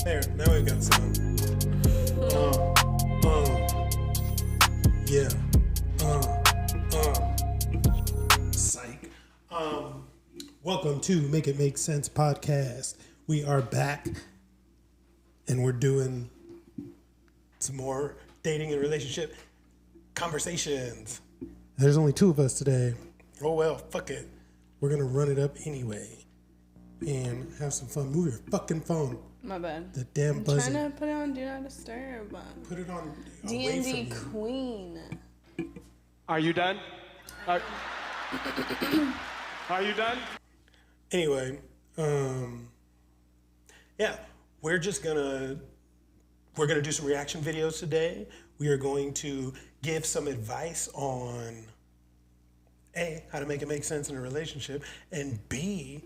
There, now we got some. Yeah. Psych. Welcome to Make It Make Sense podcast. We are back and we're doing some more dating and relationship conversations. There's only two of us today. Oh well, fuck it. We're gonna run it up anyway and have some fun. Move your fucking phone. My bad. The damn buzzer. I'm trying to put it on Do Not Disturb. Put it on D&D Queen. Are you done? Are you done? Anyway, yeah, we're gonna do some reaction videos today. We are going to give some advice on A, how to make it make sense in a relationship, and B,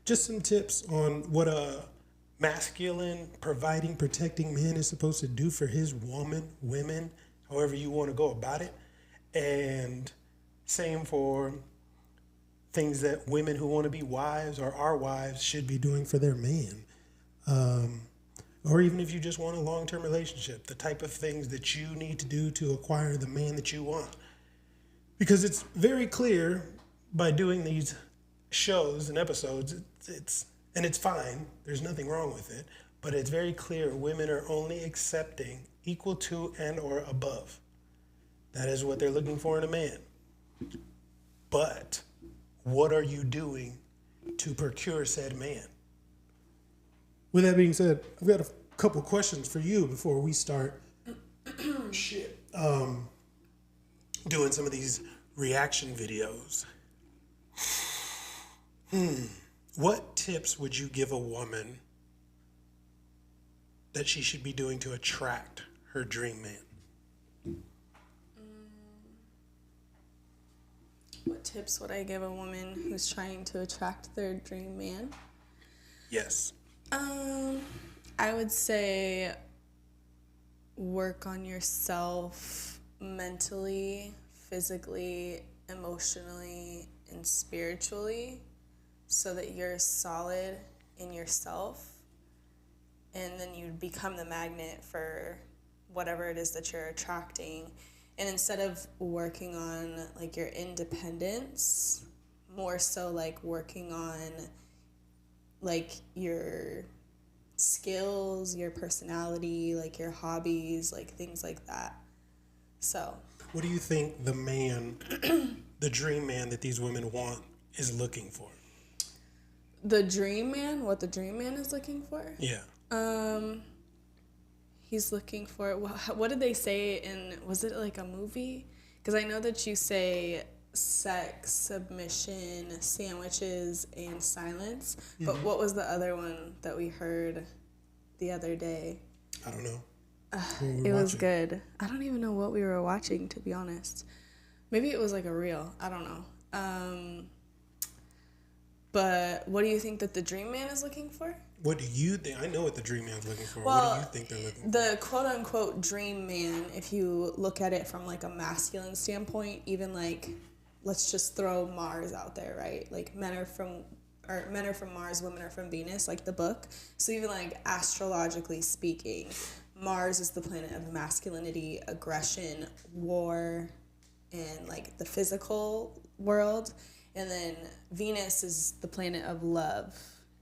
just some tips on what a masculine, providing, protecting man is supposed to do for his women, however you want to go about it. And same for things that women who want to be wives or our wives should be doing for their man. Or even if you just want a long-term relationship, the type of things that you need to do to acquire the man that you want. Because it's very clear by doing these shows and episodes, it's fine, there's nothing wrong with it, but it's very clear women are only accepting equal to and or above. That is what they're looking for in a man. But what are you doing to procure said man? With that being said, I've got a couple questions for you before we start doing some of these reaction videos. What tips would you give a woman that she should be doing to attract her dream man? What tips would I give a woman who's trying to attract their dream man? Yes. I would say work on yourself mentally, physically, emotionally, and spiritually so that you're solid in yourself, and then you become the magnet for whatever it is that you're attracting. And instead of working on like your independence, more so like working on like your skills, your personality, like your hobbies, like things like that. So what do you think the man, the dream man that these women want is looking for? The dream man, what the dream man is looking for? Yeah. He's looking for, what did they say in, was it like a movie? Because I know that you say sex, submission, sandwiches, and silence. Mm-hmm. But what was the other one that we heard the other day? I don't know. It was good. I don't even know what we were watching, to be honest. Maybe it was like a reel. I don't know. But what do you think that the dream man is looking for? What do you think? I know what the dream man's looking for. Well, what do you think they're looking for? The quote-unquote dream man, if you look at it from like a masculine standpoint, even like, let's just throw Mars out there, right? Like men are from Mars, women are from Venus, like the book. So even like astrologically speaking, Mars is the planet of masculinity, aggression, war, and like the physical world. And then Venus is the planet of love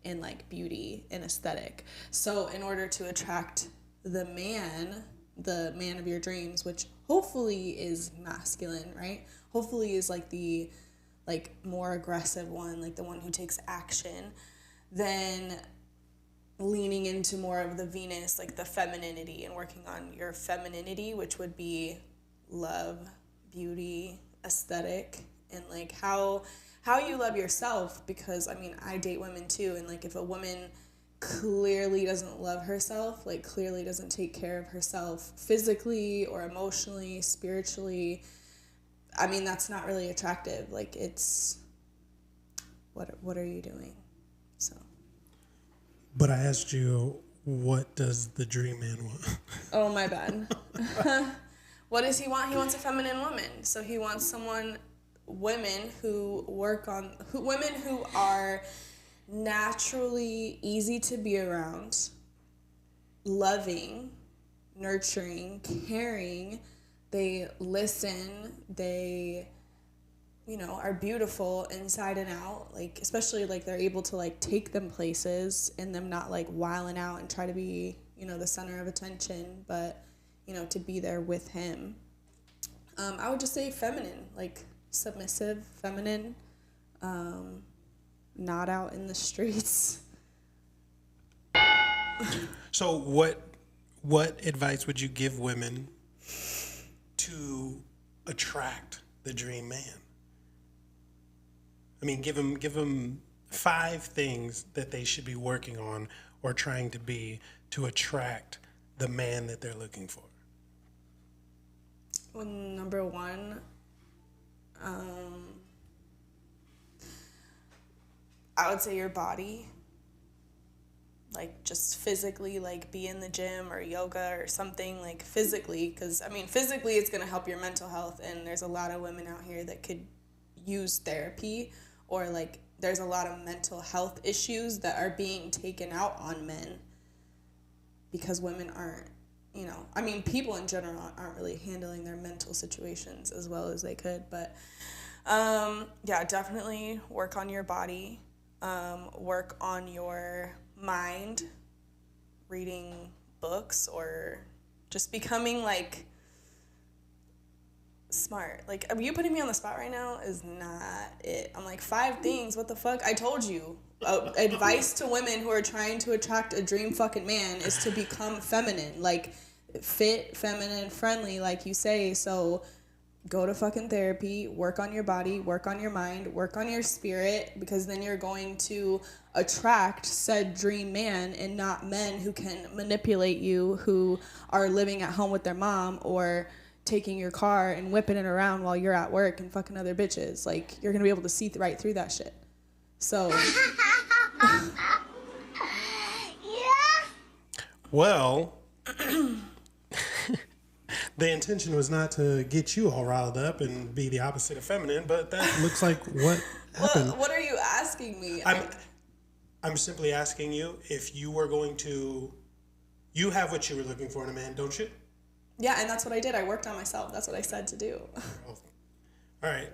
and like beauty and aesthetic. So in order to attract the man of your dreams, which hopefully is masculine, right? Hopefully is like the like more aggressive one, like the one who takes action, then leaning into more of the Venus, like the femininity, and working on your femininity, which would be love, beauty, aesthetic, and like how you love yourself. Because I mean, I date women too, and like if a woman clearly doesn't love herself, like clearly doesn't take care of herself physically or emotionally, spiritually, I mean, that's not really attractive. Like it's what are you doing? So But I asked you, what does the dream man want? Oh, my bad. What does he want? He wants a feminine woman. So he wants women who are naturally easy to be around, loving, nurturing, caring. They listen. They, are beautiful inside and out. Like, especially like they're able to like take them places and them not like wilding out and try to be, the center of attention, but, to be there with him. I would just say feminine, like submissive, feminine, not out in the streets. So what advice would you give women to attract the dream man? I mean, give them 5 things that they should be working on or trying to be to attract the man that they're looking for. Well, number 1, I would say your body. Like, just physically, like, be in the gym or yoga or something, like, physically. Because, physically it's going to help your mental health. And there's a lot of women out here that could use therapy. Or, like, there's a lot of mental health issues that are being taken out on men. Because women aren't, people in general aren't really handling their mental situations as well as they could. But, yeah, definitely work on your body. Work on your mind, reading books, or just becoming like smart. Like, are you putting me on the spot right now? Is not it. I'm like, 5 things. What the fuck? I told you. Advice to women who are trying to attract a dream fucking man is to become feminine, like fit, feminine, friendly, like you say. So go to fucking therapy, work on your body, work on your mind, work on your spirit, because then you're going to attract said dream man and not men who can manipulate you, who are living at home with their mom or taking your car and whipping it around while you're at work and fucking other bitches. Like, you're going to be able to see right through that shit. So. Well, the intention was not to get you all riled up and be the opposite of feminine, but that looks like what happened. What are you asking me? I'm simply asking you if you were going to, you have what you were looking for in a man, don't you? Yeah, and that's what I did. I worked on myself. That's what I said to do. All right.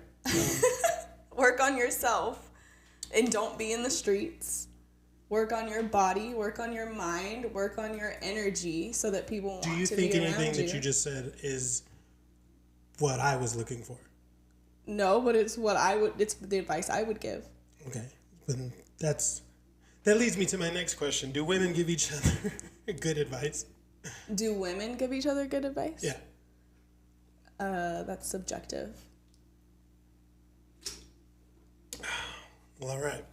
Work on yourself and don't be in the streets. Work on your body, work on your mind, work on your energy so that people want to be around you. Do you think anything that you just said is what I was looking for? No, but it's the advice I would give. Okay. Then that leads me to my next question. Do women give each other good advice? Do women give each other good advice? Yeah. That's subjective. Well, all right.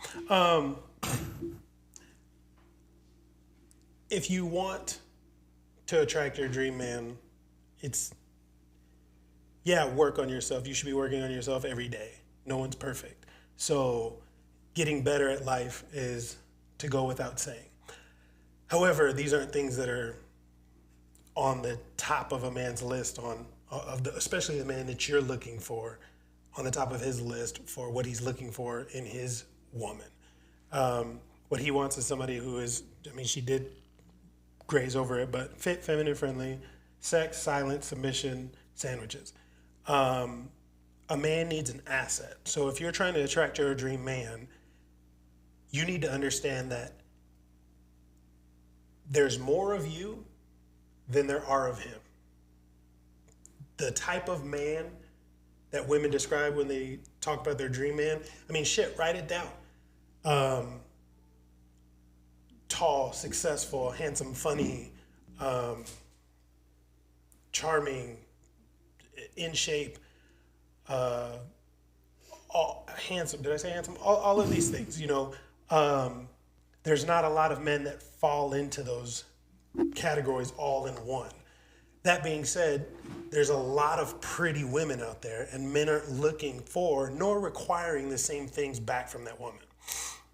If you want to attract your dream man, work on yourself. You should be working on yourself every day. No one's perfect. So getting better at life is to go without saying. However, these aren't things that are on the top of a man's list especially the man that you're looking for, on the top of his list for what he's looking for in his woman. What he wants is somebody who is, she did graze over it, but fit, feminine, friendly, sex, silent, submission, sandwiches. A man needs an asset. So if you're trying to attract your dream man, you need to understand that there's more of you than there are of him. The type of man that women describe when they talk about their dream man, write it down. Tall, successful, handsome, funny, charming, in shape, handsome. Did I say handsome? All of these things, there's not a lot of men that fall into those categories all in one. That being said, there's a lot of pretty women out there, and men aren't looking for nor requiring the same things back from that woman.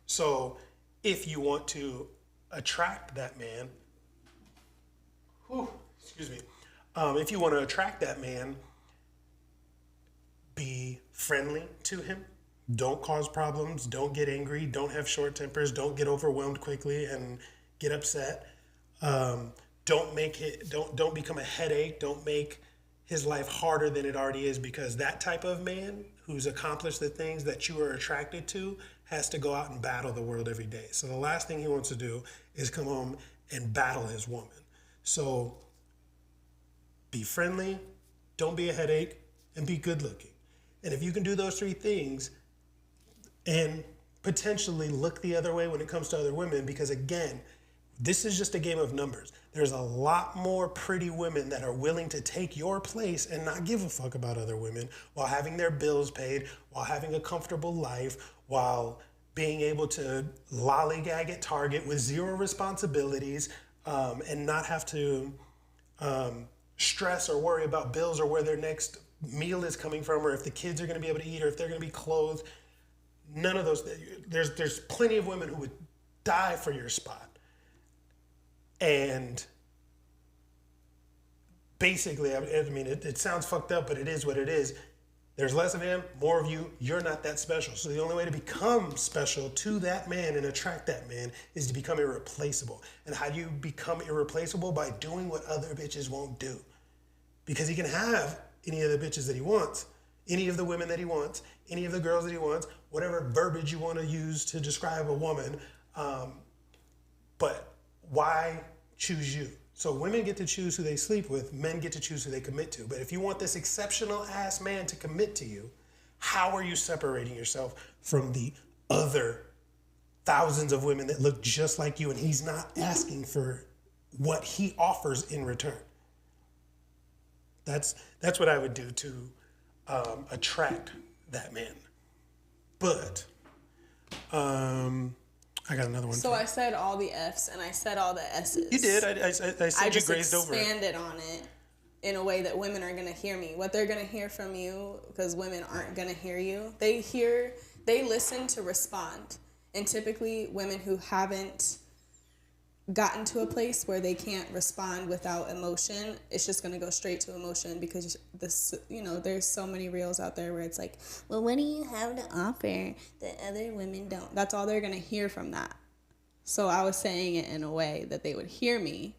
So if you want to attract that man, if you want to attract that man, be friendly to him. Don't cause problems. Don't get angry. Don't have short tempers. Don't get overwhelmed quickly and get upset. don't make it, don't become a headache. Don't make his life harder than it already is, because that type of man who's accomplished the things that you are attracted to has to go out and battle the world every day. So the last thing he wants to do is come home and battle his woman. So be friendly, don't be a headache, and be good looking. And if you can do those three things and potentially look the other way when it comes to other women, because again, this is just a game of numbers. There's a lot more pretty women that are willing to take your place and not give a fuck about other women while having their bills paid, while having a comfortable life, while being able to lollygag at Target with zero responsibilities, and not have to stress or worry about bills or where their next meal is coming from, or if the kids are going to be able to eat, or if they're going to be clothed. None of those. There's plenty of women who would die for your spot. And basically, I mean, it sounds fucked up, but it is what it is. There's less of him, more of you. You're not that special. So the only way to become special to that man and attract that man is to become irreplaceable. And how do you become irreplaceable? By doing what other bitches won't do. Because he can have any of the bitches that he wants, any of the women that he wants, any of the girls that he wants, whatever verbiage you want to use to describe a woman. But why choose you? So women get to choose who they sleep with, men get to choose who they commit to. But if you want this exceptional ass man to commit to you, how are you separating yourself from the other thousands of women that look just like you and he's not asking for what he offers in return? That's what I would do to attract that man. But I got another one. So I said all the F's and I said all the S's. You did. I said you grazed over it. I just expanded on it in a way that women are going to hear me. What they're going to hear from you, because women aren't going to hear you. They listen to respond. And typically women who haven't gotten to a place where they can't respond without emotion, it's just going to go straight to emotion, because this, there's so many reels out there where it's like, well, what do you have to offer that other women don't? That's all they're going to hear from that. So I was saying it in a way that they would hear me,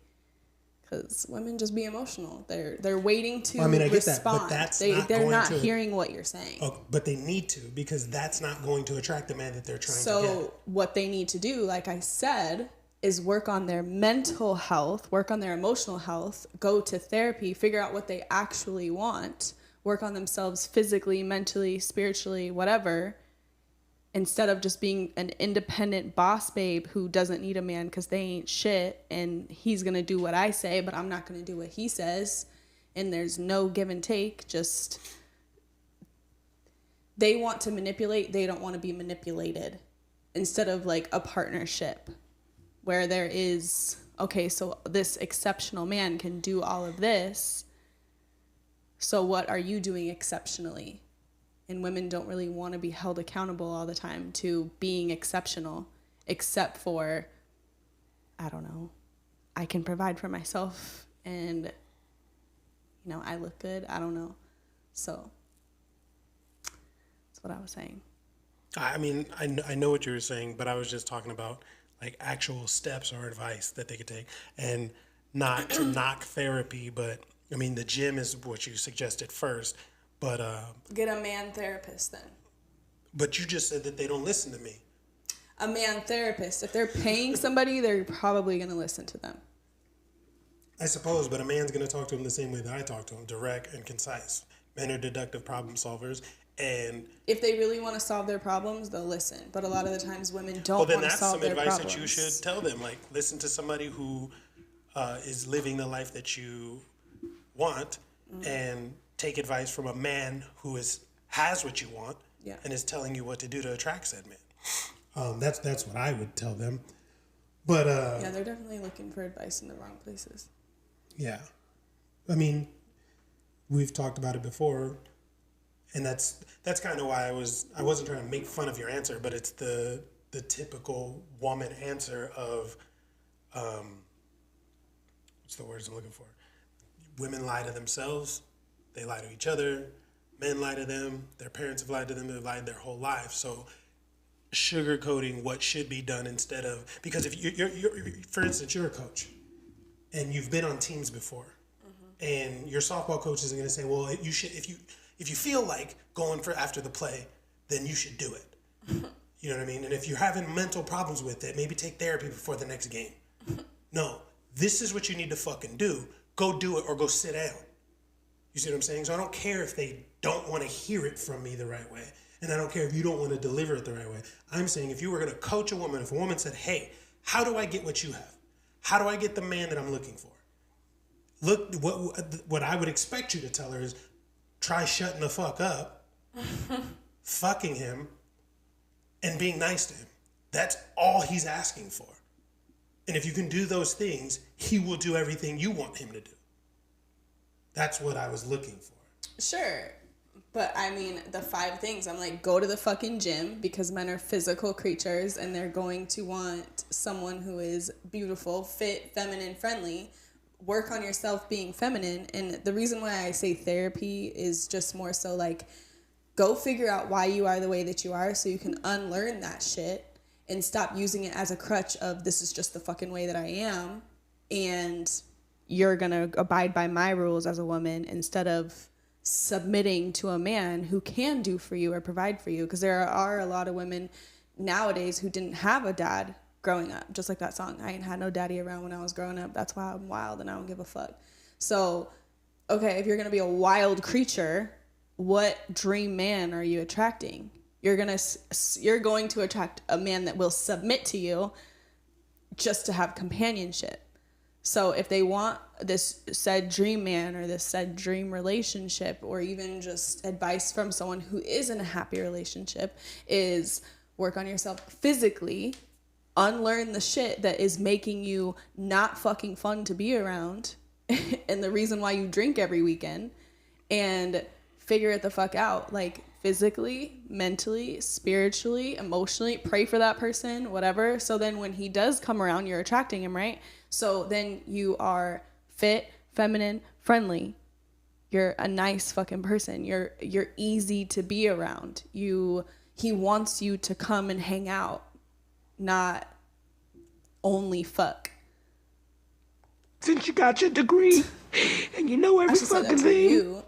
because women just be emotional. They're waiting to respond. I get that, but they're not hearing what you're saying. Oh, but they need to, because that's not going to attract the man that they're trying to get. So what they need to do, like I said, is work on their mental health, work on their emotional health, go to therapy, figure out what they actually want, work on themselves physically, mentally, spiritually, whatever, instead of just being an independent boss babe who doesn't need a man because they ain't shit and he's going to do what I say, but I'm not going to do what he says. And there's no give and take. Just, they want to manipulate. They don't want to be manipulated, instead of like a partnership where there is, okay, so this exceptional man can do all of this. So what are you doing exceptionally? And women don't really want to be held accountable all the time to being exceptional, except for, I don't know, I can provide for myself and, I look good. I don't know. So that's what I was saying. I mean, I know what you were saying, but I was just talking about like actual steps or advice that they could take, and not to knock therapy, but I mean, the gym is what you suggested first, but get a man therapist then. But you just said that they don't listen to me. A man therapist. If they're paying somebody, they're probably going to listen to them. I suppose, but a man's going to talk to him the same way that I talk to him, direct and concise. Men are deductive problem solvers. And if they really want to solve their problems, they'll listen. But a lot of the times women don't want to solve their problems. Well, then that's some advice that you should tell them. Like, listen to somebody who is living the life that you want, and take advice from a man who has what you want, and is telling you what to do to attract said man. That's what I would tell them. But they're definitely looking for advice in the wrong places. Yeah. I mean, we've talked about it before. And that's kind of why I wasn't trying to make fun of your answer, but it's the typical woman answer of, what's the words I'm looking for? Women lie to themselves, they lie to each other, men lie to them, their parents have lied to them, they've lied their whole life. So sugarcoating what should be done instead of, because if you're for instance, you're a coach. and you've been on teams before, and your softball coach is going to say, well, you should, if you feel like going for after the play, then you should do it. You know what I mean? And if you're having mental problems with it, maybe take therapy before the next game. No, this is what you need to fucking do. Go do it or go sit down. You see what I'm saying? So I don't care if they don't want to hear it from me the right way. And I don't care if you don't want to deliver it the right way. I'm saying if you were going to coach a woman, if a woman said, hey, how do I get what you have? How do I get the man that I'm looking for? Look, what I would expect you to tell her is try shutting the fuck up, fucking him, and being nice to him. That's all he's asking for. And if you can do those things, he will do everything you want him to do. That's what I was looking for. Sure. But I mean, the 5 things, I'm like, go to the fucking gym because men are physical creatures and they're going to want someone who is beautiful, fit, feminine, friendly. Work on yourself being feminine. And the reason why I say therapy is just more so like, go figure out why you are the way that you are so you can unlearn that shit and stop using it as a crutch of this is just the fucking way that I am. And you're going to abide by my rules as a woman instead of submitting to a man who can do for you or provide for you. Because there are a lot of women nowadays who didn't have a dad growing up. Just like that song, I ain't had no daddy around when I was growing up. That's why I'm wild and I don't give a fuck. So, okay, if you're going to be a wild creature, what dream man are you attracting? You're going to attract a man that will submit to you just to have companionship. So if they want this said dream man or this said dream relationship, or even just advice from someone who is in a happy relationship, is work on yourself physically, unlearn the shit that is making you not fucking fun to be around and the reason why you drink every weekend, and figure it the fuck out, like physically, mentally, spiritually, emotionally, pray for that person, whatever. So then when he does come around, you're attracting him, right? So then you are fit, feminine, friendly. You're a nice fucking person. You're easy to be around. He wants you to come and hang out, not only fuck. Since you got your degree and you know every fucking That's for thing. you.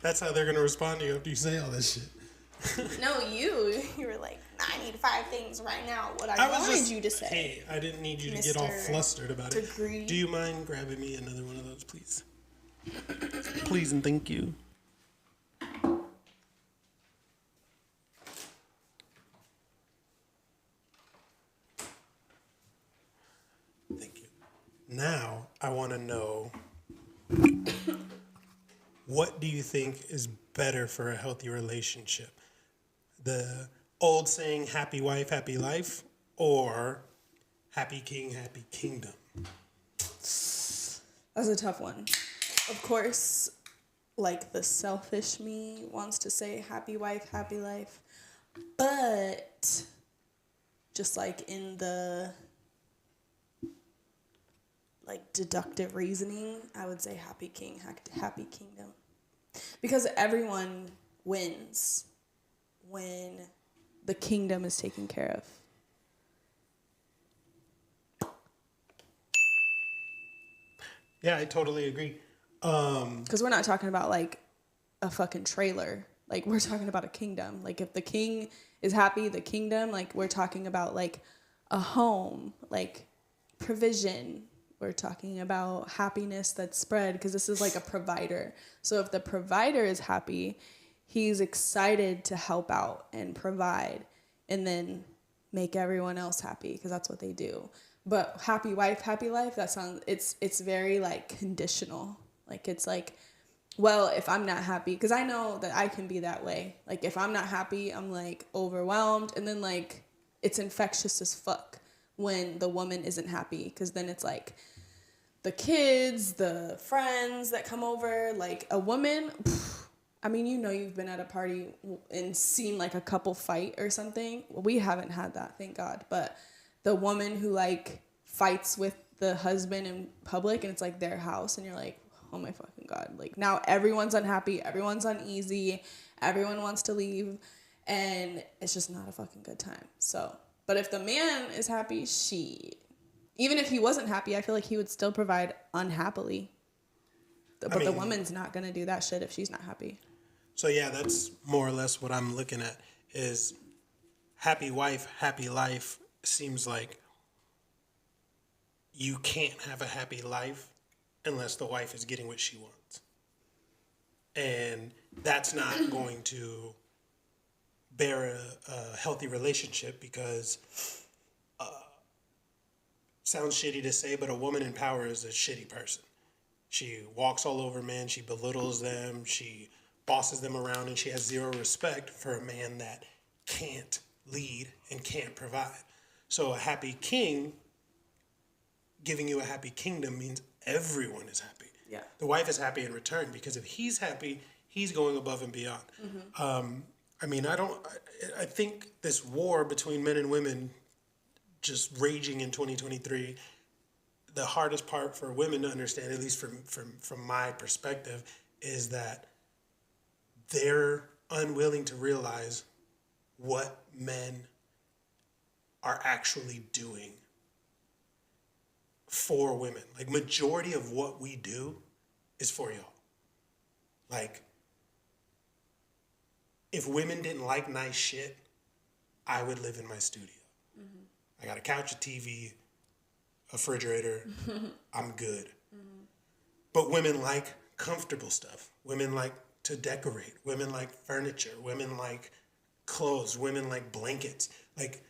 That's how they're going to respond to you after you say all this shit. No, you were like, I need 5 things right now. What I wanted you to say. Hey, I didn't need you to get all Mr. flustered about Degree. it. Do you mind grabbing me another one of those, please? Please and thank you. Thank you. Now, I want to know, what do you think is better for a healthy relationship? The old saying, happy wife, happy life, or happy king, happy kingdom? That's a tough one. Of course, like the selfish me wants to say happy wife, happy life. But just like in the like deductive reasoning, I would say happy king, happy kingdom. Because everyone wins when the kingdom is taken care of. Yeah, I totally agree. Because we're not talking about like a fucking trailer. Like we're talking about a kingdom. Like if the king is happy, the kingdom, like we're talking about like a home, like provision. We're talking about happiness that's spread because this is like a provider. So if the provider is happy, he's excited to help out and provide and then make everyone else happy because that's what they do. But happy wife, happy life, that sounds, it's very like conditional. Like it's like, well, if I'm not happy, because I know that I can be that way. Like if I'm not happy, I'm like overwhelmed, and then like it's infectious as fuck when the woman isn't happy, because then it's like the kids, the friends that come over, like a woman, I mean, you know, you've been at a party and seen like a couple fight or something. Well, we haven't had that, thank God. But the woman who like fights with the husband in public and it's like their house and you're like, oh my fucking God. Like now everyone's unhappy, everyone's uneasy, everyone wants to leave, and it's just not a fucking good time. So, but if the man is happy, Even if he wasn't happy, I feel like he would still provide unhappily. But the mean- woman's not going to do that shit if she's not happy. So yeah, that's more or less what I'm looking at is happy wife, happy life seems like you can't have a happy life unless the wife is getting what she wants. And that's not going to bear a healthy relationship because sounds shitty to say, but a woman in power is a shitty person. She walks all over men, she belittles them, she bosses them around, and she has zero respect for a man that can't lead and can't provide. So a happy king giving you a happy kingdom means everyone is happy. Yeah. The wife is happy in return because if he's happy, he's going above and beyond. I mean, I think this war between men and women just raging in 2023, the hardest part for women to understand, at least from my perspective, is that they're unwilling to realize what men are actually doing for women. Like, majority of what we do is for y'all. Like, if women didn't like nice shit, I would live in my studio. I got a couch, a TV, a refrigerator. I'm good. But women like comfortable stuff. Women like to decorate. Women like furniture. Women like clothes. Women like blankets. Like,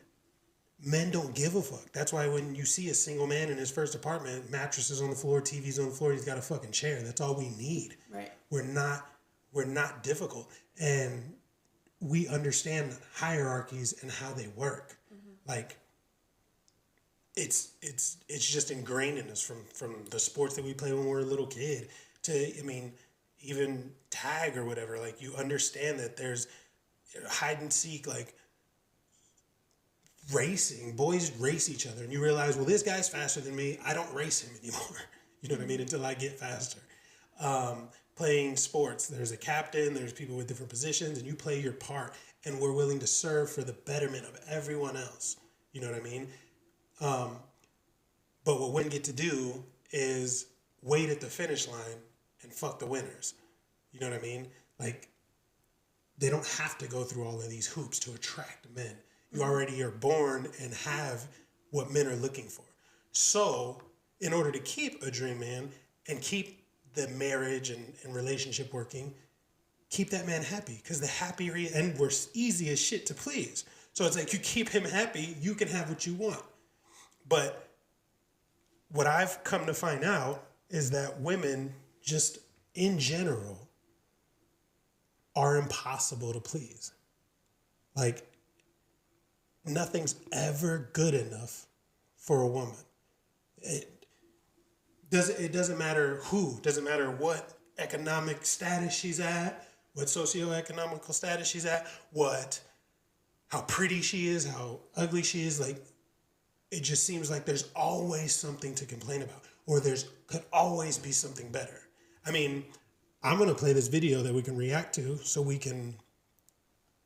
men don't give a fuck. That's why when you see a single man in his first apartment, mattresses on the floor, TV's on the floor, he's got a fucking chair. That's all we need. Right. We're not difficult. And we understand hierarchies and how they work. Like, it's just ingrained in us from the sports that we play when we were a little kid to, I mean, even tag or whatever. Like, you understand that there's hide and seek, like racing. Boys race each other, and you realize, well, this guy's faster than me. I don't race him anymore. You know what I mean? Until I get faster. Playing sports, there's a captain, there's people with different positions, and you play your part, and we're willing to serve for the betterment of everyone else. You know what I mean? But what women get to do is wait at the finish line and fuck the winners. You know what I mean? Like, they don't have to go through all of these hoops to attract men. You already are born and have what men are looking for. So, in order to keep a dream man and keep the marriage and relationship working, keep that man happy. Because the happier he, and we're easy as shit to please. So it's like, you keep him happy, you can have what you want. But what I've come to find out is that women, just in general, are impossible to please. Like, nothing's ever good enough for a woman. It doesn't matter who, doesn't matter what economic status she's at, what socioeconomical status she's at, how pretty she is, how ugly she is. Like, it just seems like there's always something to complain about, or could always be something better. I mean, I'm gonna play this video that we can react to so I can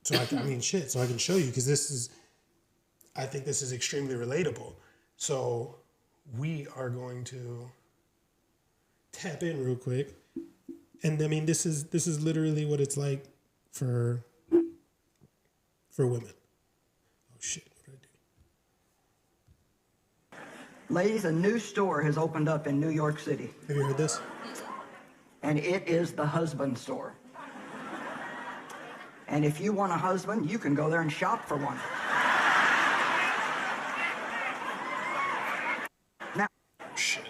show you, because I think this is extremely relatable. So we are going to tap in real quick. And I mean, this is literally what it's like for women. Oh shit, what did I do? Ladies, a new store has opened up in New York City, Have you heard this? and it is the husband store. And if you want a husband, you can go there and shop for one. Now, Shit.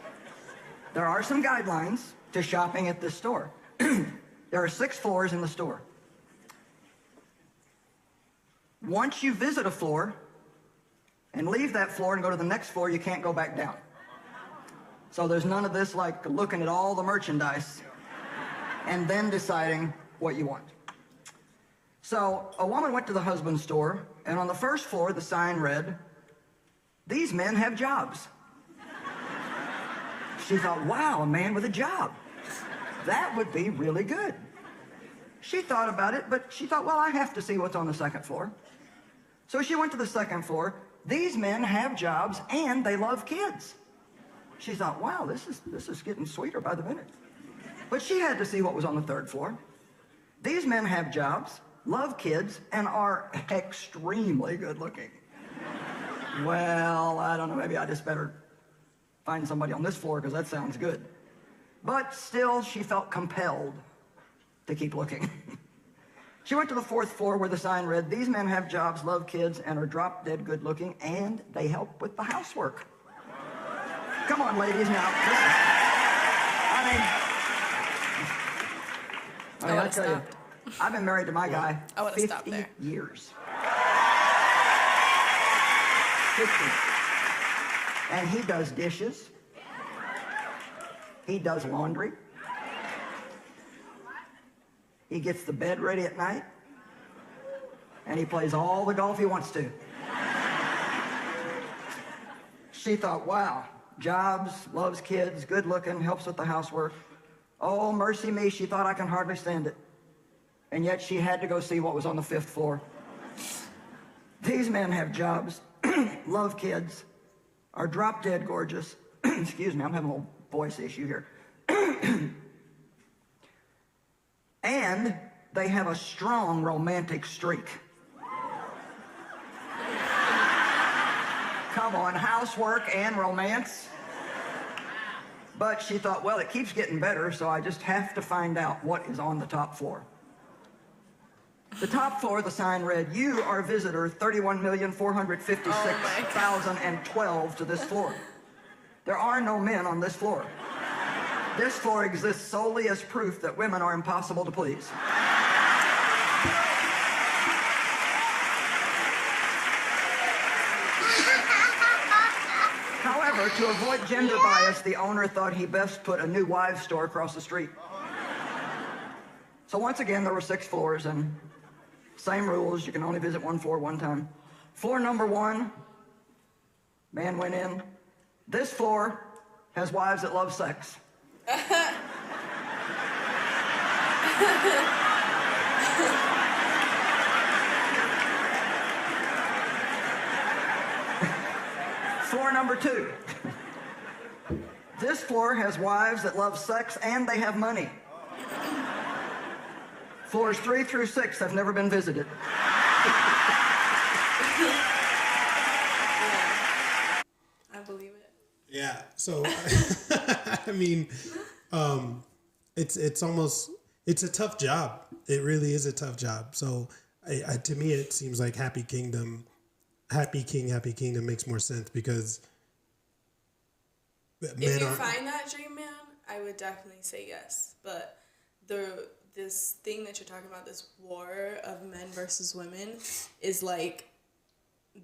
there are some guidelines to shopping at this store. There are 6 floors in the store. Once you visit a floor and leave that floor and go to the next floor, you can't go back down. So there's none of this like looking at all the merchandise and then deciding what you want. So a woman went to the husband store, and on the first floor the sign read, "These men have jobs." She thought, wow, a man with a job. That would be really good. She thought about it, but she thought, well, I have to see what's on the second floor. So she went to the second floor. These men have jobs and they love kids. She thought, wow, this is getting sweeter by the minute. But she had to see what was on the third floor. These men have jobs, love kids, and are extremely good looking. Well, I don't know, maybe I just better find somebody on this floor because that sounds good. But still, she felt compelled to keep looking. She went to the fourth floor where the sign read, these men have jobs, love kids, and are drop dead good looking, and they help with the housework. Come on, ladies, now, listen. I tell you, I've been married to my guy I would've 50 stopped there. years. 50. And he does dishes. He does laundry. He gets the bed ready at night. And he plays all the golf he wants to. She thought, wow, jobs, loves kids, good looking, helps with the housework. Oh, mercy me, she thought I can hardly stand it. And yet she had to go see what was on the fifth floor. These men have jobs, love kids, are drop dead gorgeous. Excuse me, I'm having a little voice issue here. And they have a strong romantic streak. Come on, housework and romance. But she thought, well, it keeps getting better, so I just have to find out what is on the top floor. The top floor, the sign read, you are visitor 31,456,012 to this floor. There are no men on this floor. This floor exists solely as proof that women are impossible to please. However, to avoid gender bias, the owner thought he best put a new wives store across the street. So once again, there were 6 floors, and same rules. You can only visit one floor one time. Floor number 1, man went in. This floor has wives that love sex. Floor number 2. This floor has wives that love sex and they have money. Floors 3 through 6 have never been visited. I believe it. Yeah. So, I mean, it's almost, it's a tough job. It really is a tough job. So to me, it seems like Happy Kingdom makes more sense because If you find that dream man, I would definitely say yes. But this thing that you're talking about, this war of men versus women, is like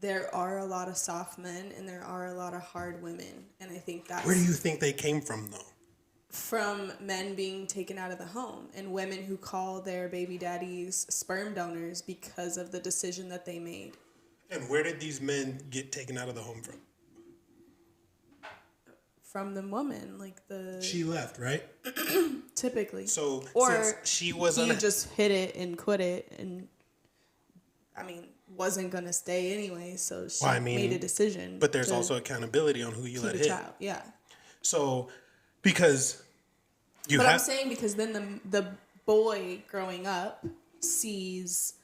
there are a lot of soft men and there are a lot of hard women, and I think that's where do you think they came from, though? From men being taken out of the home and women who call their baby daddies sperm donors because of the decision that they made. And where did these men get taken out of the home from? From the woman, like She left, right? typically. So or since she was he just hit it and quit it, and I mean wasn't gonna stay anyway. So she made a decision. But there's also accountability on who you let the hit. child. Yeah. So because I'm saying because then the boy growing up sees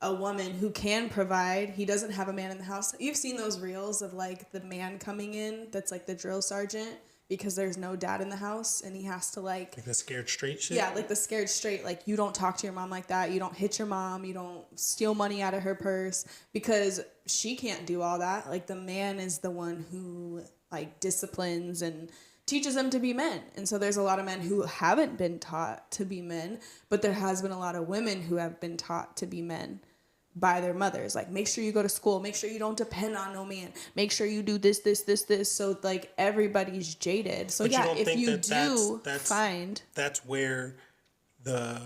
a woman who can provide. He doesn't have a man in the house. You've seen those reels of like the man coming in that's like the drill sergeant because there's no dad in the house and he has to like the scared straight shit? Yeah, like the scared straight. Like you don't talk to your mom like that. You don't hit your mom. You don't steal money out of her purse because she can't do all that. Like the man is the one who like disciplines and teaches them to be men. And so there's a lot of men who haven't been taught to be men, but there has been a lot of women who have been taught to be men by their mothers. Like, make sure you go to school, make sure you don't depend on no man, make sure you do this. So like everybody's jaded. So But yeah, you don't if think you that do that's find, that's where the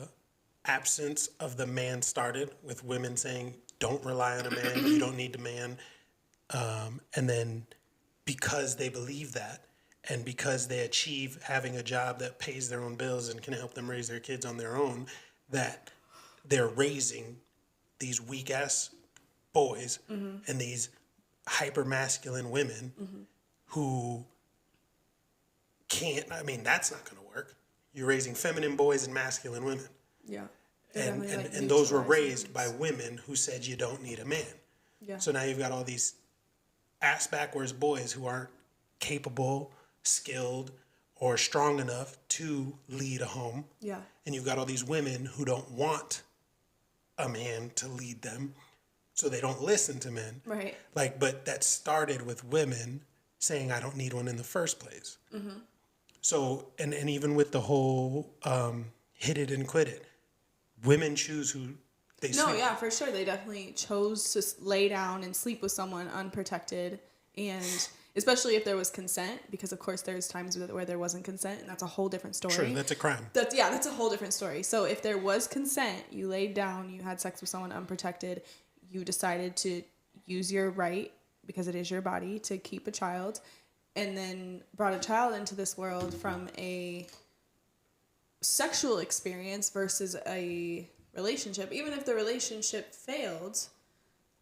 absence of the man started, with women saying, don't rely on a man, you don't need a man. And then because they believe that, and because they achieve having a job that pays their own bills and can help them raise their kids on their own, that they're raising these weak ass boys and these hyper masculine women who can't. I mean, that's not going to work. You're raising feminine boys and masculine women. Yeah. And those were raised by women who said you don't need a man. Yeah. So now you've got all these ass backwards boys who aren't capable, skilled, or strong enough to lead a home. Yeah. And you've got all these women who don't want a man to lead them, so they don't listen to men. Right. Like, but that started with women saying, I don't need one in the first place. Mm-hmm. So, and even with the whole hit it and quit it, women choose who they sleep with. Yeah, for sure. They definitely chose to lay down and sleep with someone unprotected, and especially if there was consent, because of course there's times where there wasn't consent, and that's a whole different story. True, that's a crime. That's a whole different story. So if there was consent, you laid down, you had sex with someone unprotected, you decided to use your right, because it is your body, to keep a child, and then brought a child into this world from a sexual experience versus a relationship. Even if the relationship failed,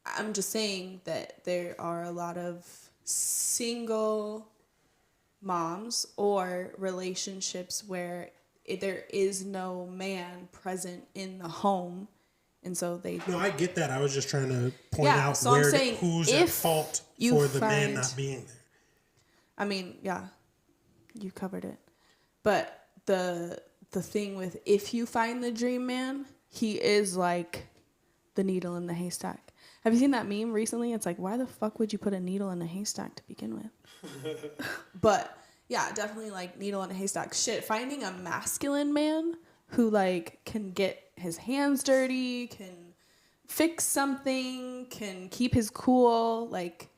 I'm just saying that there are a lot of single moms or relationships where there is no man present in the home, and so they No, I get that. I was just trying to point Yeah, out so I'm saying who's at if fault you for the man find- not being there. I mean, yeah, you covered it. But the thing with, if you find the dream man, he is like the needle in the haystack. Have you seen that meme recently? It's like, why the fuck would you put a needle in a haystack to begin with? But yeah, definitely like needle in a haystack. Shit, finding a masculine man who like can get his hands dirty, can fix something, can keep his cool, like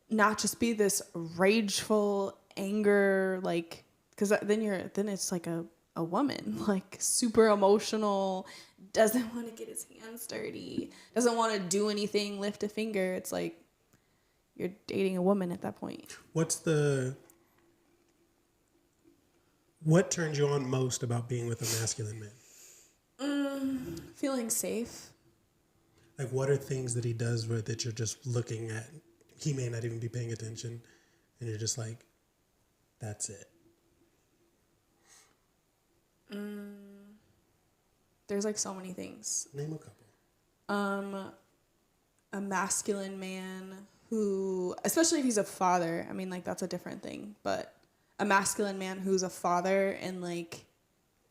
not just be this rageful anger, like, because then it's like a woman, like super emotional, doesn't want to get his hands dirty, doesn't want to do anything, lift a finger. It's like you're dating a woman at that point. What turns you on most about being with a masculine man? Feeling safe. Like, what are things that he does that you're just looking at? He may not even be paying attention, and you're just like, that's it. There's like so many things. Name a couple. A masculine man who, especially if he's a father, I mean, like, that's a different thing, but a masculine man who's a father, and like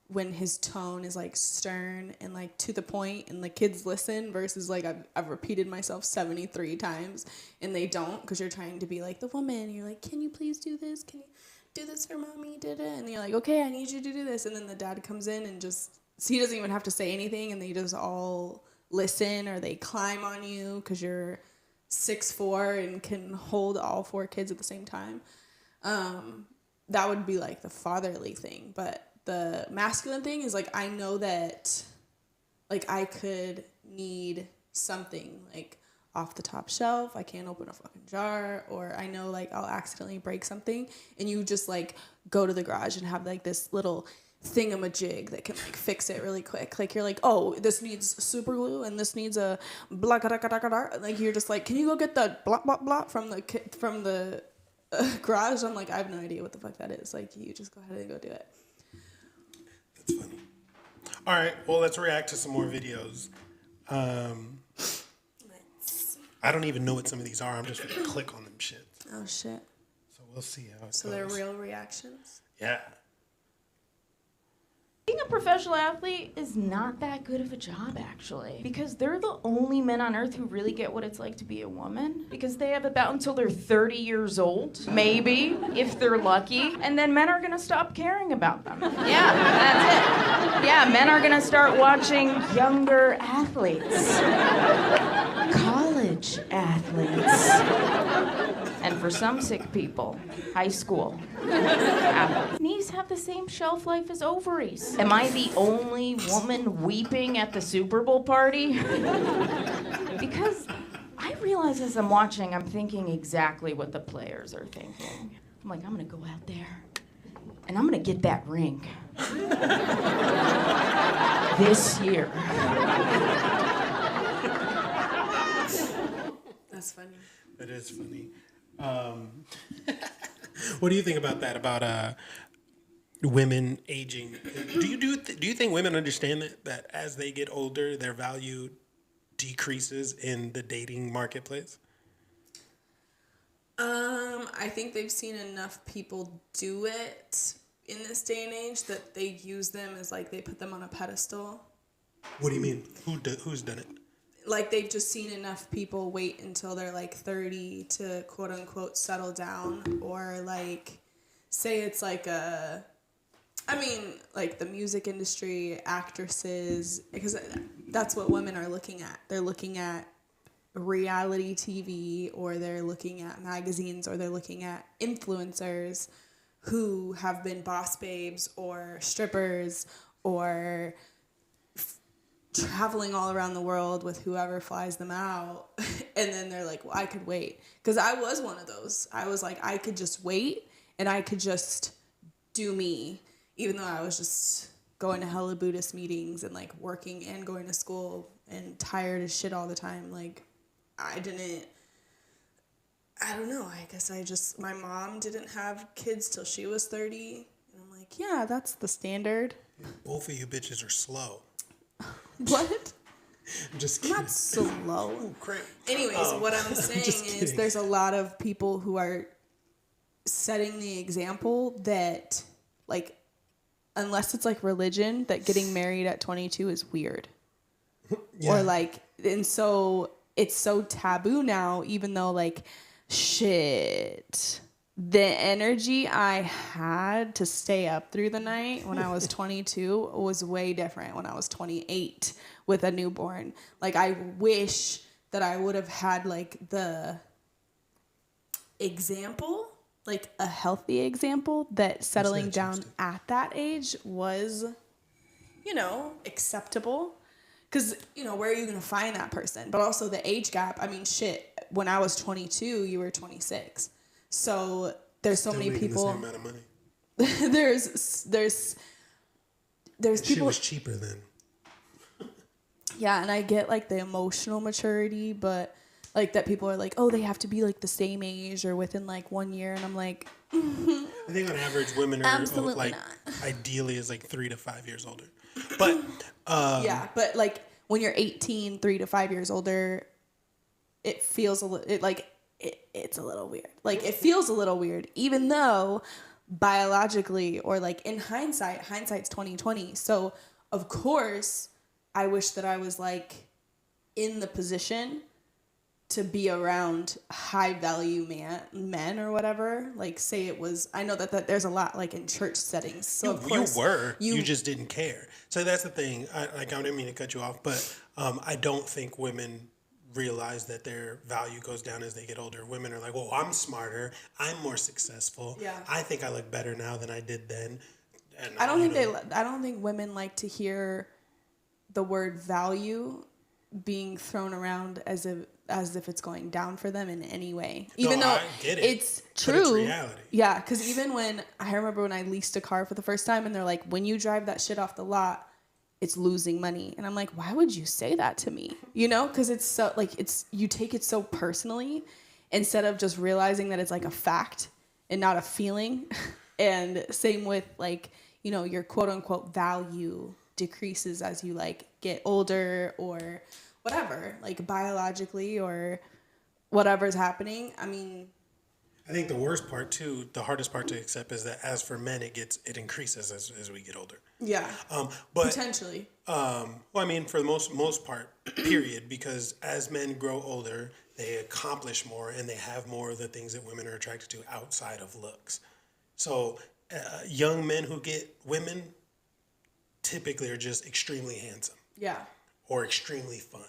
when his tone is like stern and like to the point and the kids listen, versus like I've repeated myself 73 times and they don't, because you're trying to be like the woman, and you're like, can you please do this, can you do this for mommy, and you're like, okay, I need you to do this, and then the dad comes in and just, so he doesn't even have to say anything, and they just all listen, or they climb on you because you're 6'4" and can hold all 4 kids at the same time. That would be like the fatherly thing. But the masculine thing is like, I know that like I could need something like off the top shelf. I can't open a fucking jar, or I know like I'll accidentally break something, and you just like go to the garage and have like this little thingamajig that can like fix it really quick. Like you're like, oh, this needs super glue and this needs a blah blah blah blah. Like you're just like, can you go get the blah blah blah from the garage? I'm like, I have no idea what the fuck that is. Like, you just go ahead and go do it. That's funny. All right, well, let's react to some more videos. I don't even know what some of these are. I'm just gonna click on them shit. Oh shit. So we'll see how it So goes. they're real reactions. Yeah. Being a professional athlete is not that good of a job, actually, because they're the only men on earth who really get what it's like to be a woman, because they have about until they're 30 years old, maybe, if they're lucky, and then men are gonna stop caring about them. Yeah, that's it. Yeah, men are gonna start watching younger athletes, college athletes, and for some sick people, high school athletes. Knees have the same shelf life as ovaries. Am I the only woman weeping at the Super Bowl party? Because I realize as I'm watching, I'm thinking exactly what the players are thinking. I'm like, I'm gonna go out there and I'm gonna get that ring. This year. That's funny. It is funny. What do you think about that? About women aging? Do you think women understand that as they get older, their value decreases in the dating marketplace? I think they've seen enough people do it in this day and age that they use them as like they put them on a pedestal. What do you mean? Who's done it? Like they've just seen enough people wait until they're like 30 to quote unquote settle down, or like say it's like like the music industry, actresses, because that's what women are looking at. They're looking at reality TV, or they're looking at magazines, or they're looking at influencers who have been boss babes or strippers or traveling all around the world with whoever flies them out. And then they're like, well, I could wait. Because I was one of those. I was like, I could just wait and I could just do me, even though I was just going to hella Buddhist meetings and like working and going to school and tired as shit all the time. Like, I don't know. I guess my mom didn't have kids till she was 30. And I'm like, yeah, that's the standard. Both of you bitches are slow. What? I'm just I'm kidding. not slow. Ooh, crap. Anyways, what I'm saying just is kidding. there's a lot of people who are setting the example that, like, unless it's like religion, that getting married at 22 is weird. Yeah. Or like, and so it's so taboo now, even though like, shit, the energy I had to stay up through the night when I was 22 was way different when I was 28 with a newborn. Like, I wish that I would have had like the example, like a healthy example, that settling down at that age was, acceptable. Because, where are you going to find that person? But also the age gap. I mean, shit, when I was 22, you were 26. So there's so many Making people. the same amount of money. there's Shit people. was cheaper then. Yeah, and I get like the emotional maturity, but like that people are like, oh, they have to be like the same age or within like 1 year, and I'm like, I think on average, women are Absolutely like not. ideally is like 3 to 5 years older. But yeah, but like when you're 18, 3 to 5 years older, it feels a little, it's a little weird. Like, it feels a little weird, even though biologically, or like in hindsight's 2020. So of course, I wish that I was like in the position to be around high value men or whatever. Like, say it was, I know that there's a lot like in church settings. So of course you just didn't care. So that's the thing. I didn't mean to cut you off, but I don't think women realize that their value goes down as they get older. Women are like, well, I'm smarter, I'm more successful. Yeah. I think I look better now than I did then. And I don't think women like to hear the word value being thrown around as if it's going down for them in any way. Even though I get it, it's but true. it's reality. Yeah, because even when I remember when I leased a car for the first time, and they're like, when you drive that shit off the lot, it's losing money. And I'm like, why would you say that to me? Because it's so like, you take it so personally instead of just realizing that it's like a fact and not a feeling. And same with like, your quote unquote value decreases as you like get older or whatever, like biologically or whatever's happening. I mean, I think the worst part too, the hardest part to accept is that as for men, it increases as we get older. yeah, But potentially. well, I mean, for the most part, period, because as men grow older, they accomplish more and they have more of the things that women are attracted to outside of looks. So young men who get women typically are just extremely handsome. Yeah. Or extremely fun,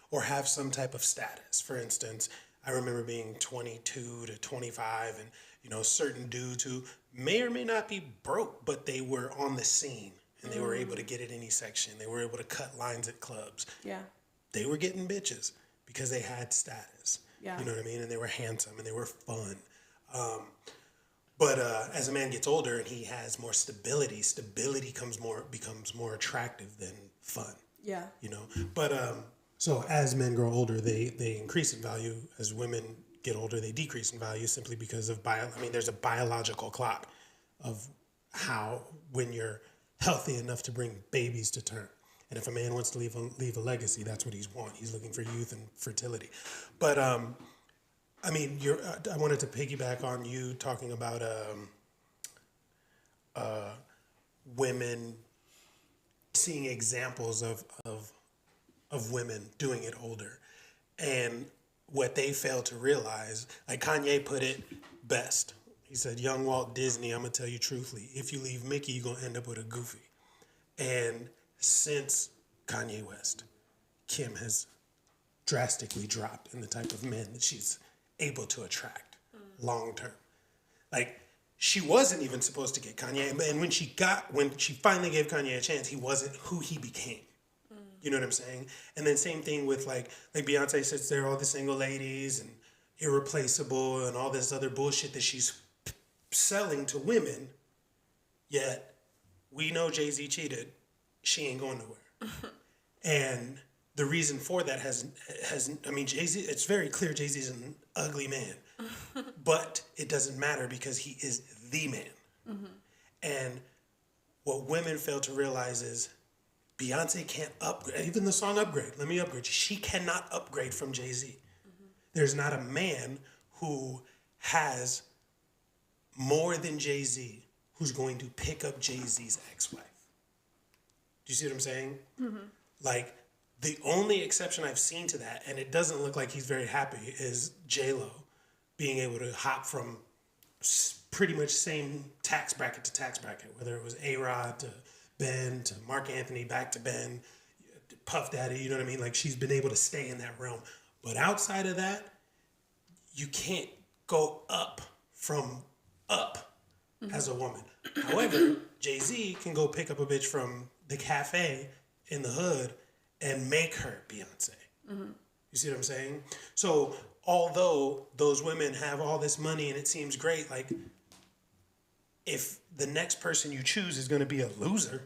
or have some type of status. For instance, I remember being 22 to 25 and, certain dudes who may or may not be broke, but they were on the scene and they were able to get at any section. They were able to cut lines at clubs. Yeah. They were getting bitches because they had status. Yeah. You know what I mean? And they were handsome and they were fun. But as a man gets older and he has more stability becomes more attractive than fun. Yeah. But so as men grow older, they increase in value. As women get older, they decrease in value simply because of there's a biological clock of how, when you're healthy enough to bring babies to term. And if a man wants to leave a legacy, that's what he's He's looking for youth and fertility. But I wanted to piggyback on you talking about women seeing examples of women doing it older, and what they fail to realize. Like Kanye put it best. He said, "Young Walt Disney, I'm gonna tell you truthfully, if you leave Mickey, you're gonna end up with a Goofy." And since Kanye West, Kim has drastically dropped in the type of men that she's able to attract long term. Like, she wasn't even supposed to get Kanye, and when she finally gave Kanye a chance, he wasn't who he became. You know what I'm saying? And then same thing with like Beyonce sits there, all the single ladies and Irreplaceable and all this other bullshit that she's selling to women. Yet we know Jay-Z cheated. She ain't going nowhere. And the reason for that Jay-Z, it's very clear Jay-Z's an ugly man. But it doesn't matter because he is the man. And what women fail to realize is Beyonce can't upgrade. Even the song Upgrade, Let Me Upgrade. She cannot upgrade from Jay-Z. There's not a man who has more than Jay-Z who's going to pick up Jay-Z's ex-wife. Do you see what I'm saying? Like, the only exception I've seen to that, and it doesn't look like he's very happy, is J-Lo being able to hop from pretty much same tax bracket to tax bracket, whether it was A-Rod to Ben to Mark Anthony back to Ben, Puff Daddy, you know what I mean? Like, she's been able to stay in that realm. But outside of that, you can't go up from up as a woman. However, Jay-Z can go pick up a bitch from the cafe in the hood and make her Beyonce. You see what I'm saying? So although those women have all this money and it seems great, like, if the next person you choose is going to be a loser,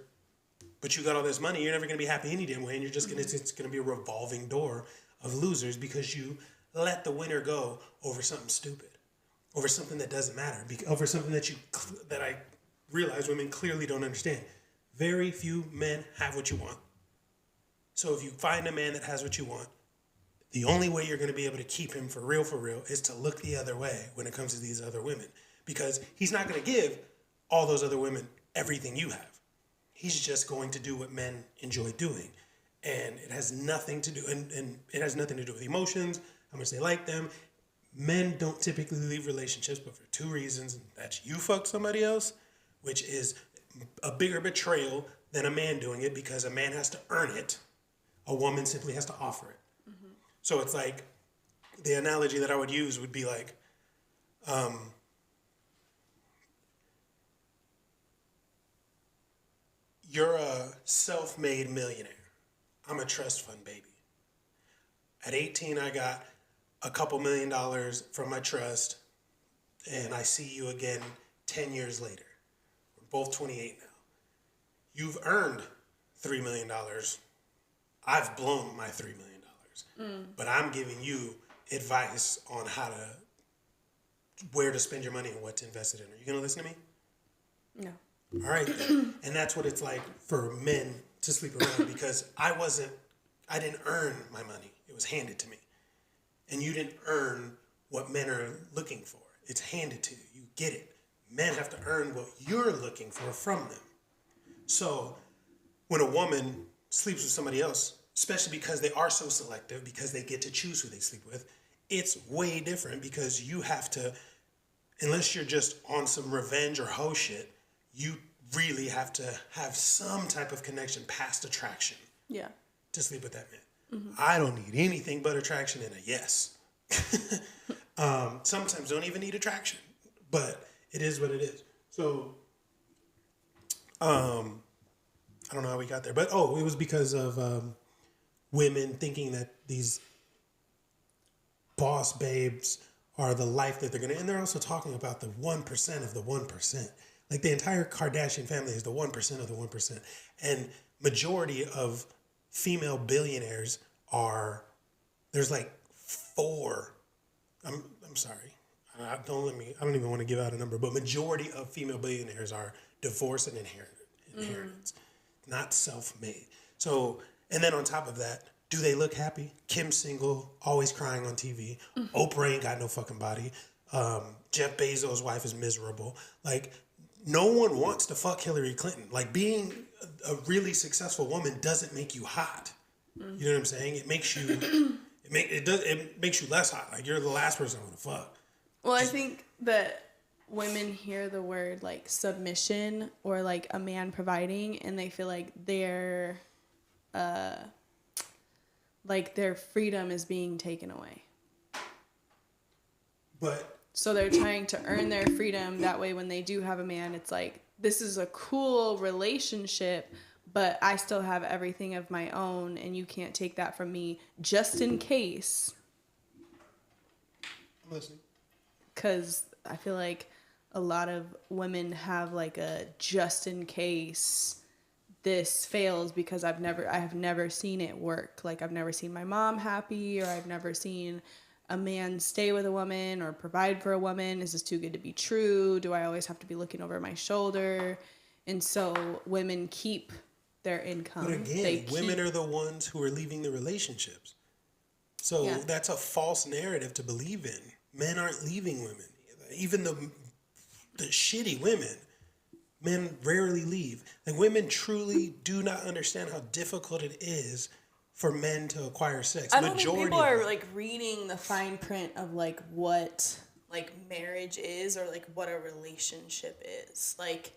but you got all this money, you're never going to be happy any damn way, and you're just going to, it's going to be a revolving door of losers because you let the winner go over something stupid, over something that doesn't matter, over something that I realize women clearly don't understand. Very few men have what you want. So if you find a man that has what you want, the only way you're going to be able to keep him for real, is to look the other way when it comes to these other women. Because he's not going to give all those other women everything you have. He's just going to do what men enjoy doing. And it has nothing to do, and it has nothing to do with emotions, how much they like them. Men don't typically leave relationships, but for two reasons. And that's you fucked somebody else, which is a bigger betrayal than a man doing it because a man has to earn it. A woman simply has to offer it. So it's like, the analogy that I would use would be like, you're a self-made millionaire. I'm a trust fund baby. At 18, I got a couple $1 million from my trust, and I see you again 10 years later. We're both 28 now. You've earned $3 million. I've blown my $3 million. But I'm giving you advice on where to spend your money and what to invest it in. Are you going to listen to me? No. All right. Then. And that's what it's like for men to sleep around because I didn't earn my money. It was handed to me. And you didn't earn what men are looking for. It's handed to you. You get it. Men have to earn what you're looking for from them. So when a woman sleeps with somebody else, especially because they are so selective, because they get to choose who they sleep with, it's way different because you have to, unless you're just on some revenge or hoe shit, you really have to have some type of connection past attraction to sleep with that man. I don't need anything but attraction and a yes. Sometimes don't even need attraction, but it is what it is. So, I don't know how we got there, but it was because of women thinking that these boss babes are the life that they're going to, and they're also talking about the 1% of the 1%. Like the entire Kardashian family is the 1% of the 1%. And majority of female billionaires there's like 4 I'm sorry. I don't even want to give out a number, but majority of female billionaires are divorced and inheritance, not self-made. So, and then on top of that, do they look happy? Kim single, always crying on TV. Oprah ain't got no fucking body. Jeff Bezos' wife is miserable. Like, no one wants to fuck Hillary Clinton. Like, being a really successful woman doesn't make you hot. You know what I'm saying? It makes you, it makes you less hot. Like, you're the last person I want to fuck. Well, I think that women hear the word like submission or like a man providing, and they feel like their freedom is being taken away. But So they're trying to earn their freedom. That way, when they do have a man, it's like, this is a cool relationship, but I still have everything of my own, and you can't take that from me just in case. I'm listening. Because I feel like a lot of women have like a just in case this fails, because I have never seen it work. Like, I've never seen my mom happy, or I've never seen a man stay with a woman or provide for a woman. Is this too good to be true? Do I always have to be looking over my shoulder? And so women keep their income. But again, women are the ones who are leaving the relationships. So Yeah. that's a false narrative to believe in. Men aren't leaving women. Even the shitty women, men rarely leave. Like, women truly do not understand how difficult it is for men to acquire sex. I don't think Majority people of are them. like reading the fine print of like what like marriage is, or like what a relationship is. Like,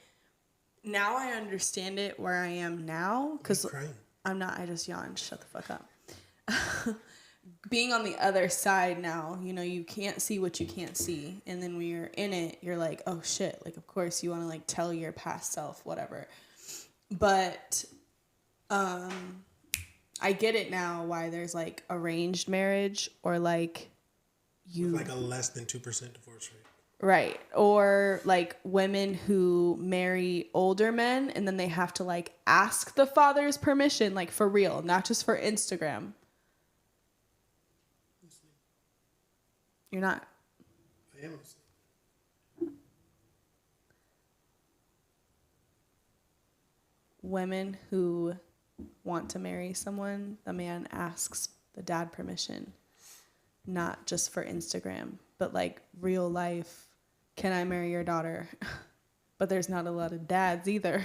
now I understand it where I am now, because Crying. I'm not. I just yawned. Shut the fuck up. Being on the other side now, you know, you can't see what you can't see, and then when you're in it, you're like, oh shit. Like, of course you want to like tell your past self whatever, but I get it now why there's like arranged marriage, or like you Like a less than 2% divorce rate. right, or like women who marry older men and then they have to like ask the father's permission, like for real, not just for Instagram. You're not. I am listening. Women who want to marry someone, the man asks the dad permission, not just for Instagram, but like real life. Can I marry your daughter? But there's not a lot of dads either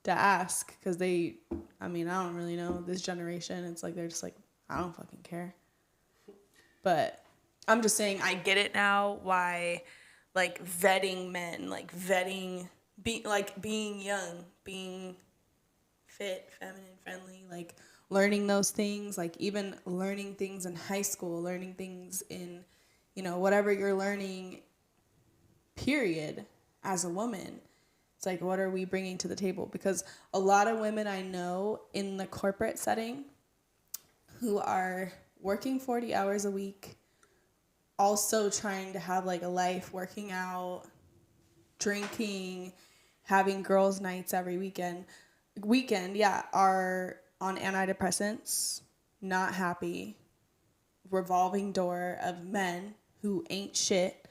to ask, because I don't really know this generation. It's like they're just like, I don't fucking care. But I'm just saying, I get it now why like vetting men, like vetting, being young, being fit, feminine, friendly, like learning those things, like even learning things in high school, learning things in, you know, whatever you're learning, period, as a woman. It's like, what are we bringing to the table? Because a lot of women I know in the corporate setting who are working 40 hours a week, also trying to have like a life, working out, drinking, having girls' nights every weekend, are on antidepressants, not happy, revolving door of men who ain't shit,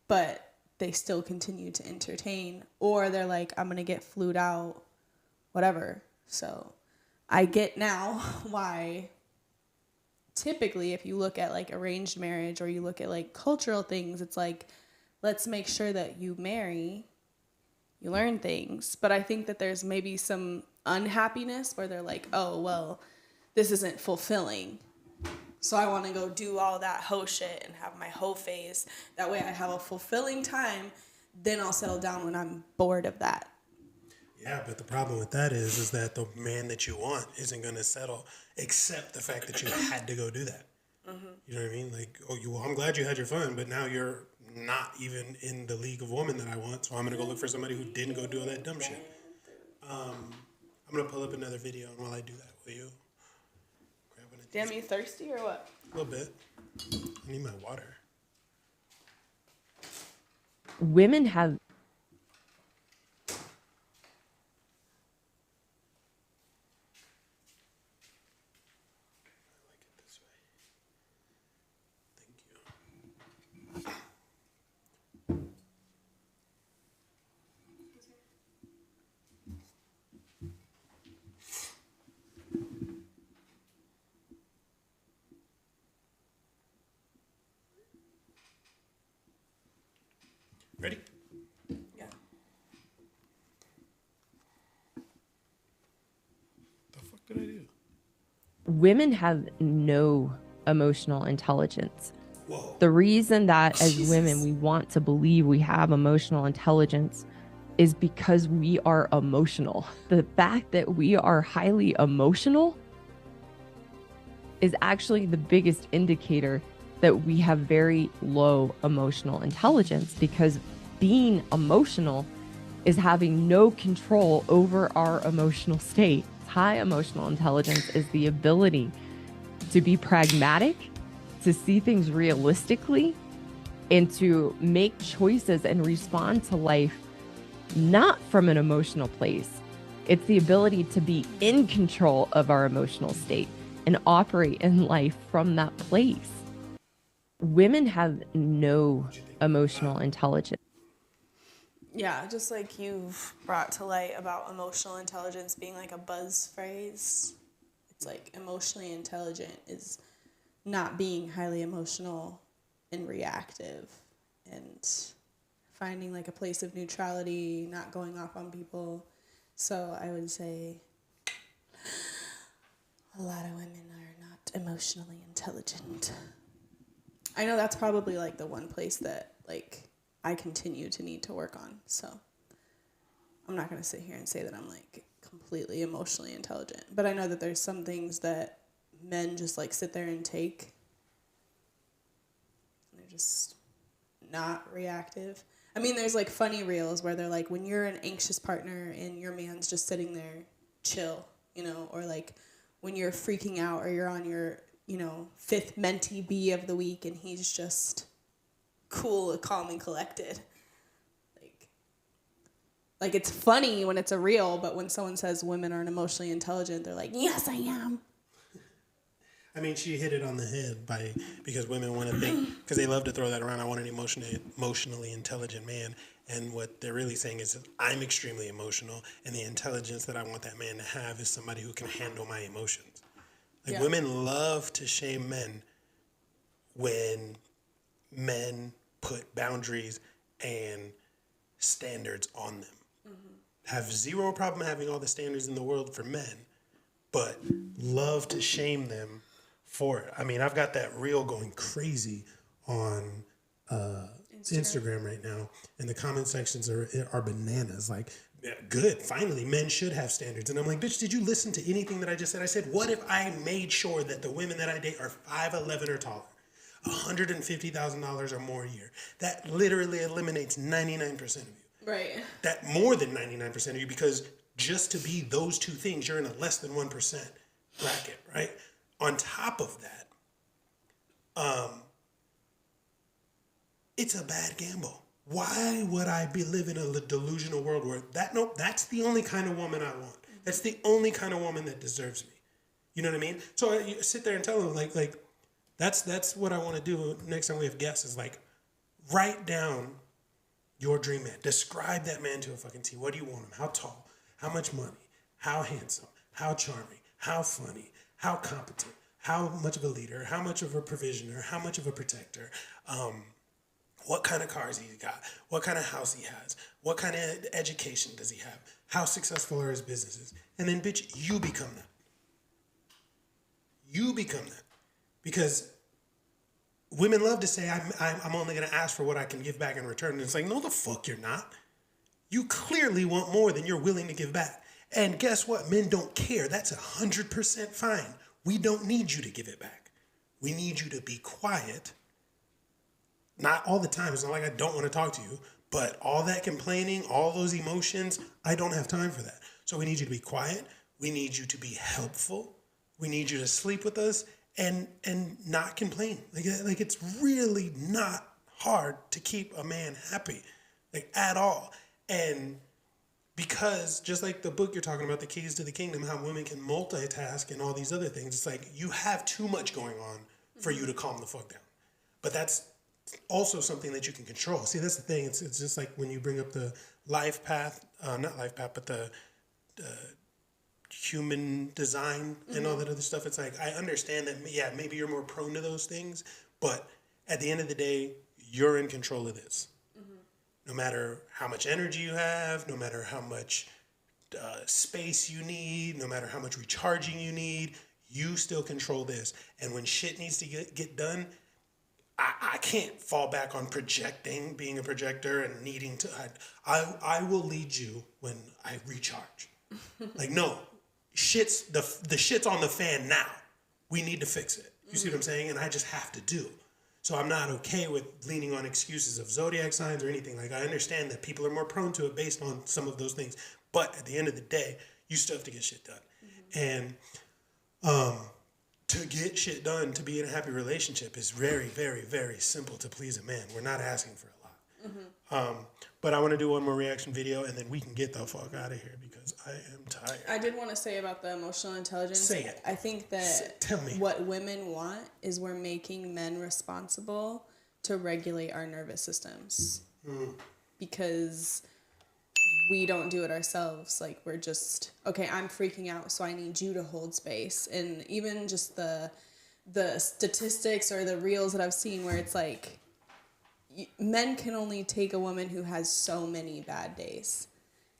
but they still continue to entertain, or they're like, I'm gonna get flued out, whatever. So I get now why typically if you look at like arranged marriage, or you look at like cultural things, it's like, let's make sure that you marry, you learn things. But I think that there's maybe some unhappiness where they're like, oh, well, this isn't fulfilling, so I want to go do all that hoe shit and have my hoe phase. That way I have a fulfilling time. Then I'll settle down when I'm bored of that. Yeah, but the problem with that is that the man that you want isn't going to settle, except the fact that you had to go do that. Mm-hmm. You know what I mean? Like, I'm glad you had your fun, but now you're not even in the league of women that I want, so I'm going to go look for somebody who didn't go do all that dumb shit. I'm going to pull up another video, and while I do that, will you grab one of these? Damn, you thirsty or what? A little bit. I need my water. Women have I like it this way. Thank you. Ready? Yeah. The fuck did I do? Women have no emotional intelligence. Whoa. The reason that as women we want to believe we have emotional intelligence is because we are emotional. The fact that we are highly emotional is actually the biggest indicator that we have very low emotional intelligence, because being emotional is having no control over our emotional state. High emotional intelligence is the ability to be pragmatic, to see things realistically, and to make choices and respond to life not from an emotional place. It's the ability to be in control of our emotional state and operate in life from that place. Women have no emotional intelligence. Yeah, just like you've brought to light about emotional intelligence being like a buzz phrase. It's like emotionally intelligent is not being highly emotional and reactive, and finding like a place of neutrality, not going off on people. So I would say a lot of women are not emotionally intelligent. I know that's probably like the one place that like I continue to need to work on. So I'm not going to sit here and say that I'm like completely emotionally intelligent, but I know that there's some things that men just like sit there and take. They're just not reactive. I mean, there's like funny reels where they're like, when you're an anxious partner and your man's just sitting there chill, you know, or like when you're freaking out or you're on your, you know, 5th mentee B of the week and he's just cool, calm, and collected. Like it's funny when it's a reel, but when someone says women aren't emotionally intelligent, they're like, yes, I am. I mean, she hit it on the head because women want to think, because they love to throw that around. I want an emotionally intelligent man. And what they're really saying is I'm extremely emotional, and the intelligence that I want that man to have is somebody who can handle my emotions. Like Yeah. women love to shame men when men put boundaries and standards on them. Have zero problem having all the standards in the world for men, but love to shame them for it. I mean, I've got that reel going crazy on Instagram right now, and the comment sections are bananas. Like, yeah, good, finally, men should have standards. And I'm like, bitch, did you listen to anything that I just said? I said, what if I made sure that the women that I date are 5'11" or taller, $150,000 or more a year? That literally eliminates 99% of you. Right. That more than 99% of you, because just to be those two things, you're in a less than 1% bracket, right? On top of that, it's a bad gamble. Why would I be living a delusional world where that's the only kind of woman I want. That's the only kind of woman that deserves me. You know what I mean? So you sit there and tell them like that's what I want to do next time we have guests is like write down your dream man. Describe that man to a fucking T. What do you want him? How tall? How much money? How handsome? How charming? How funny? How competent? How much of a leader? How much of a provisioner? How much of a protector? What kind of cars he's got? What kind of house he has? What kind of education does he have? How successful are his businesses? And then, bitch, you become that. You become that. Because women love to say, I'm only going to ask for what I can give back in return. And it's like, no, the fuck you're not. You clearly want more than you're willing to give back. And guess what? Men don't care. That's 100% fine. We don't need you to give it back. We need you to be quiet. Not all the time. It's not like I don't want to talk to you. But all that complaining, all those emotions, I don't have time for that. So we need you to be quiet. We need you to be helpful. We need you to sleep with us. And not complain. Like it's really not hard to keep a man happy, like at all. And because just like the book you're talking about, The Keys to the Kingdom, how women can multitask and all these other things, it's like you have too much going on for you to calm the fuck down. But that's also something that you can control. See, that's the thing. It's just like when you bring up the life path, not life path, but the human design and all that other stuff. It's like, I understand that, yeah, maybe you're more prone to those things, but at the end of the day, you're in control of this. no matter how much energy you have, no matter how much space you need, no matter how much recharging you need, you still control this. And when shit needs to get done, I can't fall back on projecting, being a projector and needing to. I will lead you when I recharge. Like, no, the shit's on the fan now. We need to fix it. You see what I'm saying? And I just have to do. So I'm not okay with leaning on excuses of zodiac signs or anything. Like, I understand that people are more prone to it based on some of those things. But at the end of the day, you still have to get shit done. And to get shit done, to be in a happy relationship is very, very, very simple to please a man. We're not asking for a lot. But I want to do one more reaction video, and then we can get the fuck out of here because I am tired. I did want to say about the emotional intelligence. Say it. I think that Tell me. what women want is we're making men responsible to regulate our nervous systems. Because we don't do it ourselves. Like, we're just, okay, I'm freaking out, so I need you to hold space. And even just the statistics or the reels that I've seen where it's like, men can only take a woman who has so many bad days.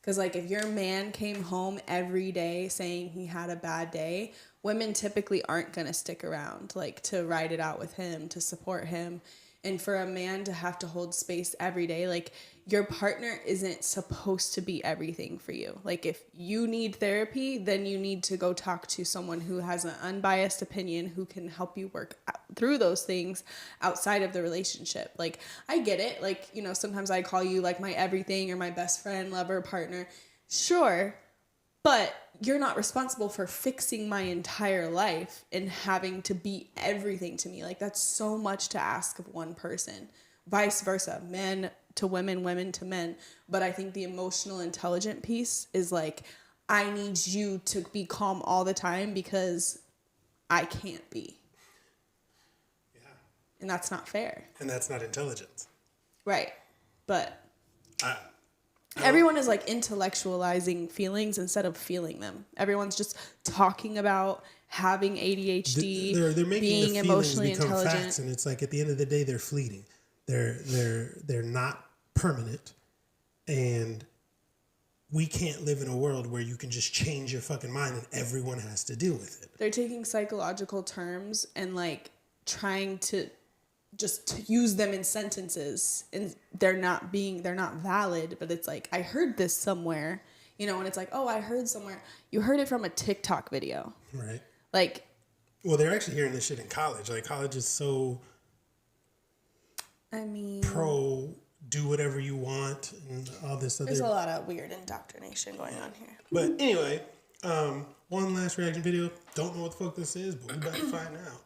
Because, like, if your man came home every day saying he had a bad day, women typically aren't going to stick around, like, to ride it out with him, to support him. And for a man to have to hold space every day, like, your partner isn't supposed to be everything for you. Like, if you need therapy, then you need to go talk to someone who has an unbiased opinion, who can help you work through those things outside of the relationship. Like, I get it. Like, you know, sometimes I call you like my everything or my best friend, lover, partner. Sure. But you're not responsible for fixing my entire life and having to be everything to me. Like, that's so much to ask of one person. Vice versa, men to women, women to men. But I think the emotional intelligent piece is like, I need you to be calm all the time because I can't be. Yeah. And that's not fair. And that's not intelligence. Right. But everyone is like intellectualizing feelings instead of feeling them. Everyone's just talking about having ADHD, They're making being the emotionally become intelligent. facts, and it's like at the end of the day, they're fleeting. They're not permanent, and we can't live in a world where you can just change your fucking mind and everyone has to deal with it. They're taking psychological terms and like trying to just use them in sentences, and they're not valid, but it's like, I heard this somewhere, you know, and it's like, oh, I heard somewhere. You heard it from a TikTok video. Right. Like, well, they're actually hearing this shit in college. Like, college is so I mean, pro do whatever you want and all this other. there's a lot of weird indoctrination going on here. But anyway, one last reaction video. Don't know what the fuck this is, but we about to find out.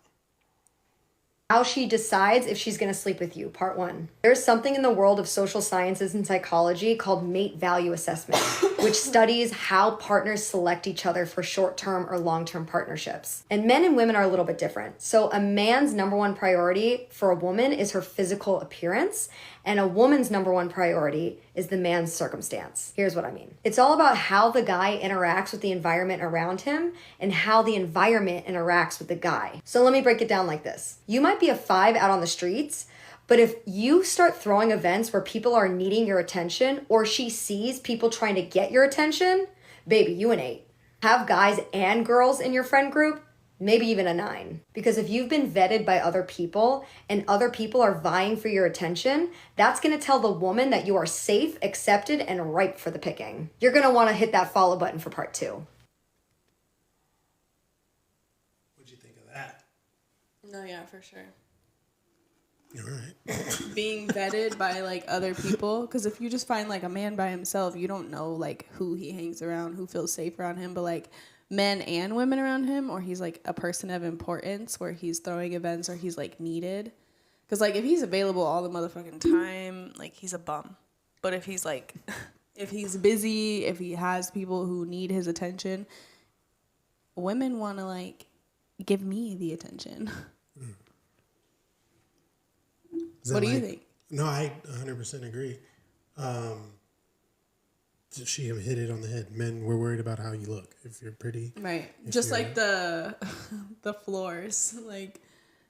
How she decides if she's going to sleep with you, part 1. There's something in the world of social sciences and psychology called mate value assessment, which studies how partners select each other for short-term or long-term partnerships. And men and women are a little bit different. So a man's number one priority for a woman is her physical appearance, and a woman's number one priority is the man's circumstance. Here's what I mean. It's all about how the guy interacts with the environment around him and how the environment interacts with the guy. So let me break it down like this. You might be a 5 out on the streets, but if you start throwing events where people are needing your attention, or she sees people trying to get your attention, baby, you an 8. Have guys and girls in your friend group, maybe even a 9. Because if you've been vetted by other people and other people are vying for your attention, that's gonna tell the woman that you are safe, accepted, and ripe for the picking. You're gonna wanna hit that follow button for part 2. What'd you think of that? No, yeah, for sure. All right. Being vetted by like other people, because if you just find like a man by himself, you don't know like who he hangs around, who feels safe around him. But like men and women around him, or he's like a person of importance where he's throwing events or he's like needed. Because like if he's available all the motherfucking time, like he's a bum. But if he's like, if he's busy, if he has people who need his attention, women want to like give me the attention. What do you think? No, I 100% agree. She hit it on the head. Men, we're worried about how you look. If you're pretty, Right. Just like the floors. Like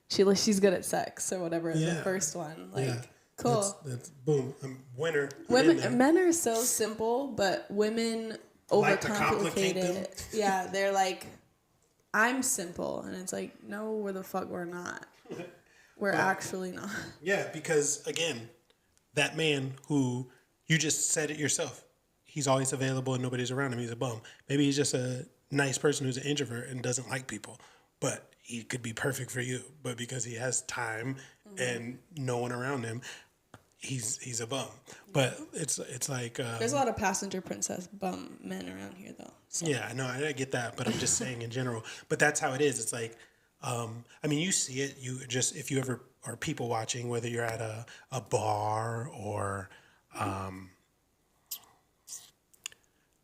she's good at sex or whatever. Yeah. The first one. Like yeah. Cool. That's boom. I'm winner. I'm in there. Men are so simple, but women Like to overcomplicate complicate them. it. Yeah, they're like, I'm simple, and it's like, no, we're the fuck we're not. We're actually not. Yeah, because again, that man who you just said it yourself, he's always available and nobody's around him. He's a bum. Maybe he's just a nice person who's an introvert and doesn't like people, but he could be perfect for you. But because he has time and no one around him, he's a bum. But it's like There's a lot of passenger princess bum men around here, though. So. yeah, I know, I get that, but I'm just saying in general. But that's how it is. It's like, I mean, you see it. You just, if you ever are people watching, whether you're at a bar or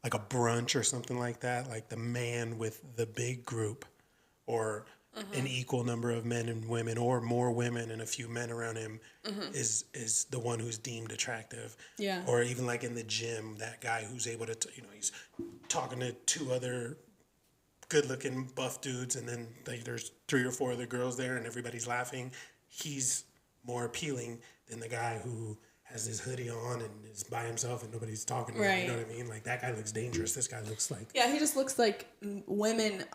like a brunch or something like that, like the man with the big group or an equal number of men and women or more women and a few men around him is the one who's deemed attractive. Yeah. Or even like in the gym, that guy who's able to, he's talking to two other good-looking buff dudes, and then like there's 3 or 4 other girls there, and everybody's laughing. He's more appealing than the guy who has his hoodie on and is by himself and nobody's talking to him. Right. You know what I mean? Like that guy looks dangerous. This guy looks like Yeah, he just looks like women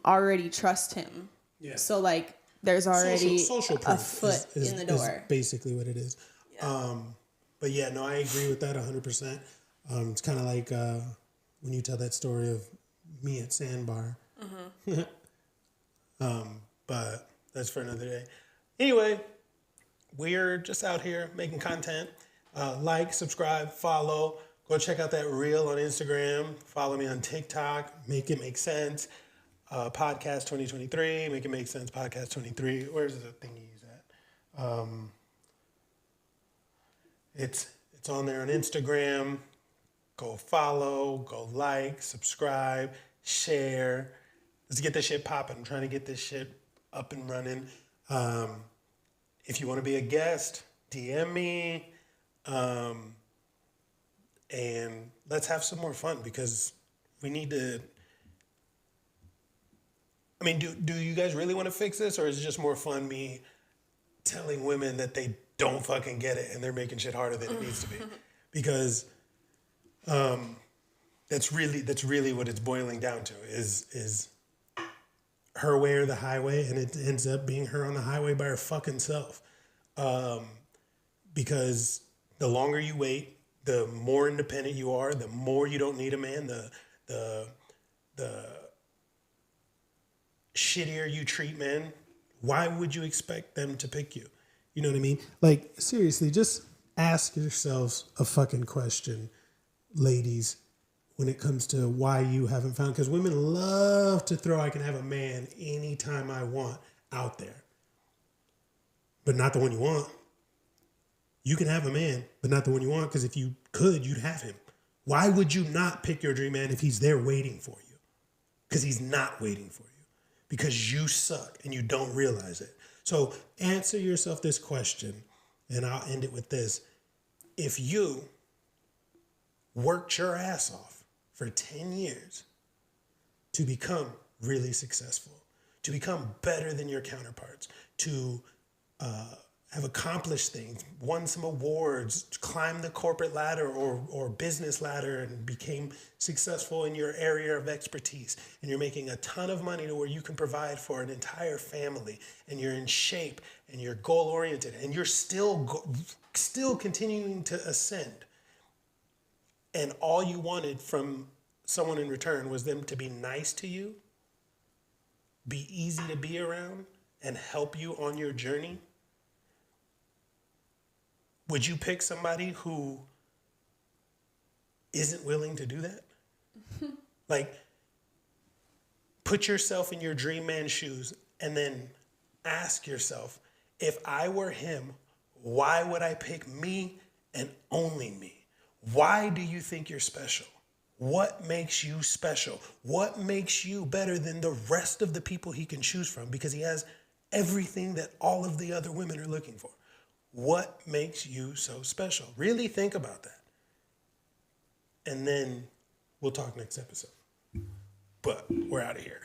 already trust him. Yeah. So like, there's already social a proof foot in the door. Is basically what it is. Yeah. But yeah, no, I agree with that 100%. It's kind of like when you tell that story of me at Sandbar. But that's for another day. Anyway, we're just out here making content. Like, subscribe, follow. Go check out that reel on Instagram. Follow me on TikTok. Make it make sense. Podcast 2023. Make it make sense. Podcast 23. Where's the thingies at? It's on there on Instagram. Go follow. Go like. Subscribe. Share. Let's get this shit popping. I'm trying to get this shit up and running. If you want to be a guest, DM me. And let's have some more fun because we need to. I mean, do you guys really want to fix this, or is it just more fun me telling women that they don't fucking get it and they're making shit harder than it needs to be? Because that's really what it's boiling down to is her way or the highway, and it ends up being her on the highway by her fucking self. Because the longer you wait, the more independent you are, the more you don't need a man, the shittier you treat men. Why would you expect them to pick you? You know what I mean? Like, seriously, just ask yourselves a fucking question, ladies, when it comes to why you haven't found, because women love to throw I can have a man anytime I want out there, but not the one you want. You can have a man, but not the one you want, because if you could, you'd have him. Why would you not pick your dream man if he's there waiting for you? Because he's not waiting for you. Because you suck and you don't realize it. So answer yourself this question, and I'll end it with this. If you worked your ass off for 10 years to become really successful, to become better than your counterparts, to have accomplished things, won some awards, climbed the corporate ladder or business ladder and became successful in your area of expertise, and you're making a ton of money to where you can provide for an entire family, and you're in shape and you're goal-oriented and you're still continuing to ascend, and all you wanted from someone in return was them to be nice to you, be easy to be around, and help you on your journey, would you pick somebody who isn't willing to do that? Like, put yourself in your dream man's shoes and then ask yourself, if I were him, why would I pick me and only me? Why do you think you're special? What makes you special? What makes you better than the rest of the people he can choose from? Because he has everything that all of the other women are looking for. What makes you so special? Really think about that. And then we'll talk next episode. But we're out of here.